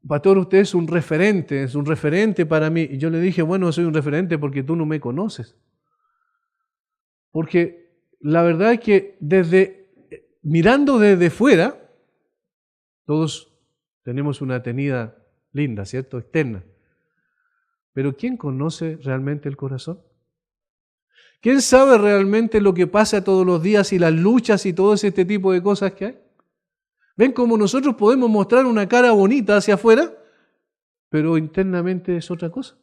pastor, usted es un referente para mí. Y yo le dije, bueno, soy un referente porque tú no me conoces. Porque la verdad es que mirando desde fuera, todos tenemos una tenida linda, ¿cierto? Externa. Pero ¿quién conoce realmente el corazón? ¿Quién sabe realmente lo que pasa todos los días y las luchas y todo este tipo de cosas que hay? ¿Ven cómo nosotros podemos mostrar una cara bonita hacia afuera, pero internamente es otra cosa?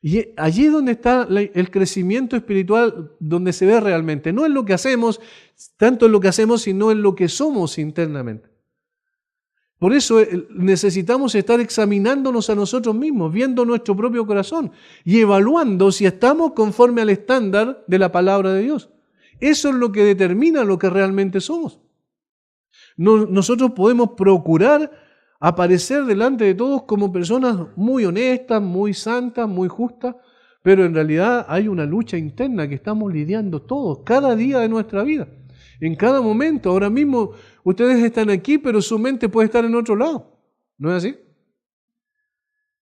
Y allí es donde está el crecimiento espiritual, donde se ve realmente. No en lo que hacemos, tanto en lo que hacemos, sino en lo que somos internamente. Por eso necesitamos estar examinándonos a nosotros mismos, viendo nuestro propio corazón y evaluando si estamos conforme al estándar de la palabra de Dios. Eso es lo que determina lo que realmente somos. Nosotros podemos procurar aparecer delante de todos como personas muy honestas, muy santas, muy justas, pero en realidad hay una lucha interna que estamos lidiando todos, cada día de nuestra vida, en cada momento. Ahora mismo ustedes están aquí, pero su mente puede estar en otro lado, ¿no es así?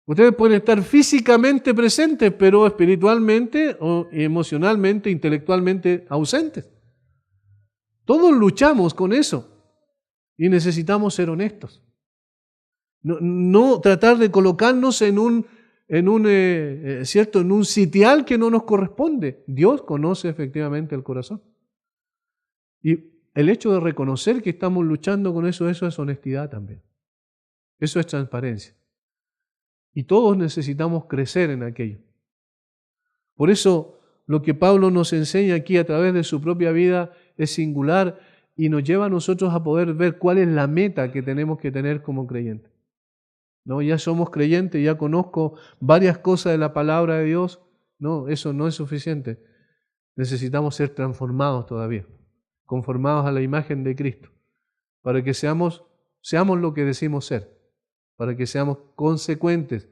Ustedes pueden estar físicamente presentes, pero espiritualmente o emocionalmente, intelectualmente ausentes. Todos luchamos con eso. Y necesitamos ser honestos. No tratar de colocarnos en un sitial que no nos corresponde. Dios conoce efectivamente el corazón. Y el hecho de reconocer que estamos luchando con eso es honestidad también. Eso es transparencia. Y todos necesitamos crecer en aquello. Por eso lo que Pablo nos enseña aquí a través de su propia vida es singular y nos lleva a nosotros a poder ver cuál es la meta que tenemos que tener como creyentes. No, ya somos creyentes, ya conozco varias cosas de la palabra de Dios. No, eso no es suficiente. Necesitamos ser transformados todavía, conformados a la imagen de Cristo, para que seamos lo que decimos ser, para que seamos consecuentes,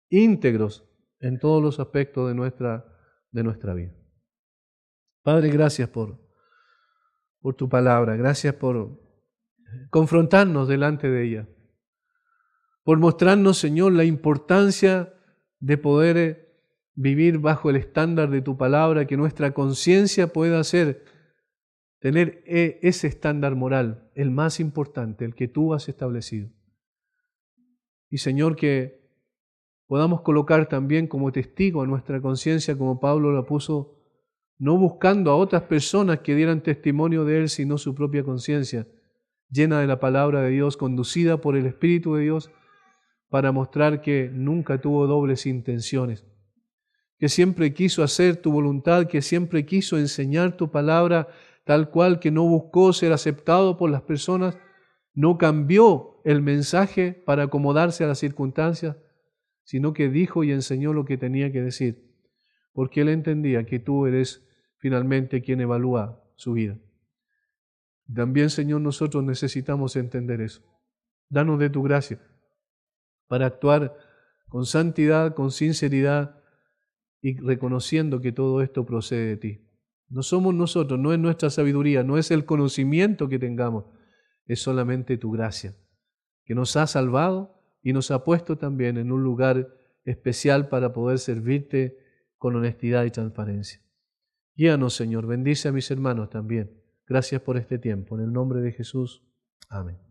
íntegros en todos los aspectos de nuestra vida. Padre, gracias por tu palabra, gracias por confrontarnos delante de ella, por mostrarnos, Señor, la importancia de poder vivir bajo el estándar de tu palabra, que nuestra conciencia pueda tener ese estándar moral, el más importante, el que tú has establecido. Y Señor, que podamos colocar también como testigo a nuestra conciencia, como Pablo la puso, no buscando a otras personas que dieran testimonio de Él, sino su propia conciencia, llena de la palabra de Dios, conducida por el Espíritu de Dios, para mostrar que nunca tuvo dobles intenciones, que siempre quiso hacer tu voluntad, que siempre quiso enseñar tu palabra tal cual, que no buscó ser aceptado por las personas, no cambió el mensaje para acomodarse a las circunstancias, sino que dijo y enseñó lo que tenía que decir, porque Él entendía que tú eres finalmente quien evalúa su vida. También, Señor, nosotros necesitamos entender eso. Danos de tu gracia para actuar con santidad, con sinceridad y reconociendo que todo esto procede de ti. No somos nosotros, no es nuestra sabiduría, no es el conocimiento que tengamos, es solamente tu gracia, que nos ha salvado y nos ha puesto también en un lugar especial para poder servirte con honestidad y transparencia. Guíanos, Señor. Bendice a mis hermanos también. Gracias por este tiempo. En el nombre de Jesús. Amén.